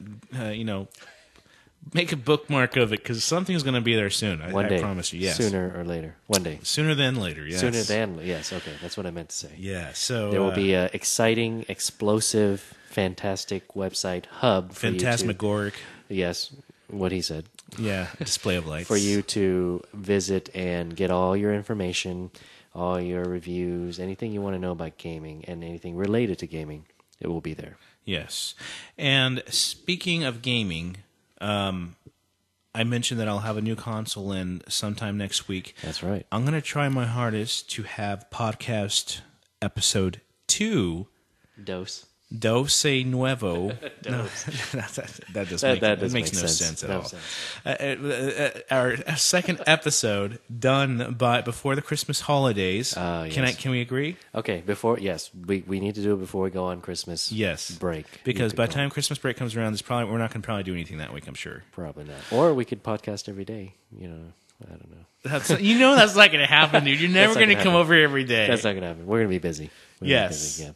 make a bookmark of it, because something's going to be there soon. One day. I promise you, yes. Sooner or later. One day. Sooner than later, yes. Sooner than, yes, okay. That's what I meant to say. Yeah, so... there will be an exciting, explosive, fantastic website hub for phantasmagoric. Yes, what he said. Yeah, a display of lights. For you to visit and get all your information, all your reviews, anything you want to know about gaming, and anything related to gaming. it will be there. Yes. And speaking of gaming, I mentioned that I'll have a new console in sometime next week. That's right. I'm going to try my hardest to have podcast episode 2, Dose. Dose Nuevo. No, that just makes no sense at all. Our second episode done before the Christmas holidays. Yes. Can we agree? Okay, we need to do it before we go on Christmas break. Because by the time Christmas break comes around, we're not going to probably do anything that week, I'm sure. Probably not. Or we could podcast every day, I don't know. That's not going to happen, dude. You're never going to come over here every day. That's not going to happen. We're going to be busy. Yes. Yeah.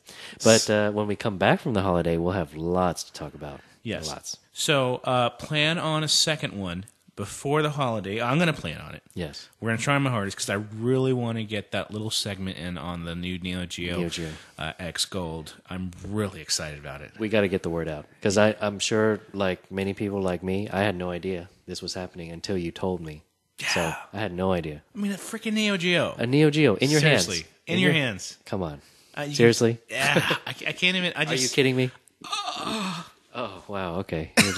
But when we come back from the holiday, we'll have lots to talk about. Yes. Lots. So plan on a second one before the holiday. I'm going to plan on it. Yes. We're going to try my hardest because I really want to get that little segment in on the new Neo Geo X Gold. I'm really excited about it. We got to get the word out. Because I'm sure, like many people like me, I had no idea this was happening until you told me. Yeah. So I had no idea. I mean, a freaking Neo Geo. A Neo Geo in your hands. Seriously. In your hands. Come on. Seriously? Yeah. I can't even. Are you kidding me? Oh, wow. Okay. You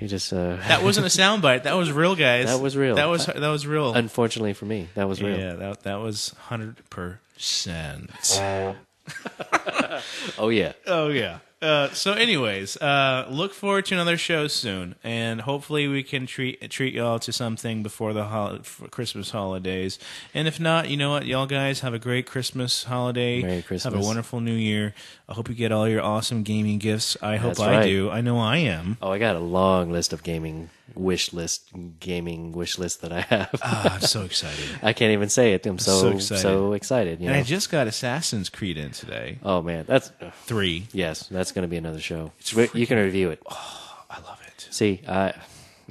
just. That wasn't a soundbite. That was real, guys. That was real. That was real. Unfortunately for me, that was real. Yeah, that was 100%. Oh yeah. Oh yeah. So, anyways, look forward to another show soon, and hopefully we can treat y'all to something before the Christmas holidays. And if not, you know what, y'all guys have a great Christmas holiday. Merry Christmas. Have a wonderful New Year. I hope you get all your awesome gaming gifts. I hope That's right. I do. I know I am. Oh, I got a long list of gaming wish list that I have. I'm so excited. I can't even say it. I'm so excited. And I just got Assassin's Creed in today. Oh man, that's 3. Yes, that's going to be another show. You can review it. Oh, I love it. See,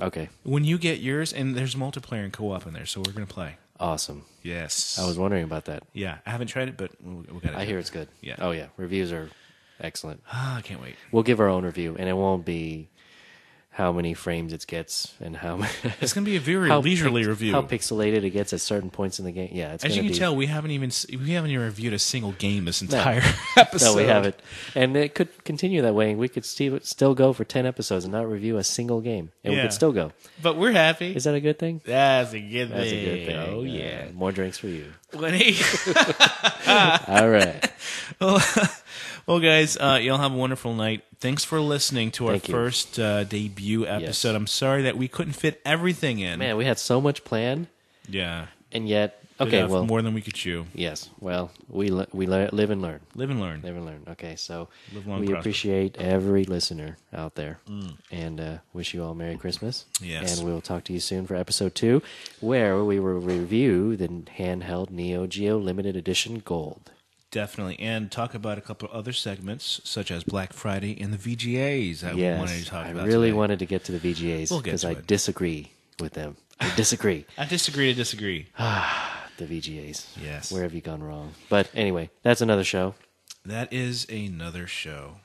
okay. When you get yours, and there's multiplayer and co-op in there, so we're going to play. Awesome. Yes. I was wondering about that. Yeah, I haven't tried it, but we got to. I hear it's good. Yeah. Oh yeah, reviews are excellent. I can't wait. We'll give our own review, and it won't be how many frames it gets and how many. It's going to be a very leisurely review. How pixelated it gets at certain points in the game. Yeah, it's as you can be... tell, we haven't even reviewed a single game this entire episode. No, we haven't, and it could continue that way. We could still go for 10 episodes and not review a single game, and we could still go. But we're happy. Is that a good thing? That's a good thing. That's a good thing. Oh yeah, more drinks for you. All right. Well, guys, y'all have a wonderful night. Thanks for listening to our first debut episode. Yes. I'm sorry that we couldn't fit everything in. Man, we had so much planned. Yeah. And yet, okay, well, more than we could chew. Yes. Well, we live and learn. Live and learn. Live and learn. Okay, so we appreciate every listener out there, and wish you all Merry Christmas. Yes. And we will talk to you soon for episode 2, where we will review the handheld Neo Geo Limited Edition Gold. Definitely, and talk about a couple of other segments, such as Black Friday and the VGAs that we wanted to talk about. I really today. wanted to get to the VGAs because I disagree with them. I disagree. I disagree to disagree. The VGAs. Yes. Where have you gone wrong? But anyway, that's another show. That is another show.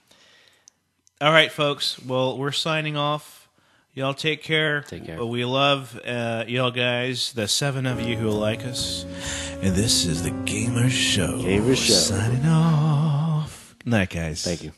All right, folks. Well, we're signing off. Y'all take care. Take care. We love y'all guys, the 7 of you who like us. And this is the Gamrz Show. Gamrz Show. Signing off. Good night, guys. Thank you.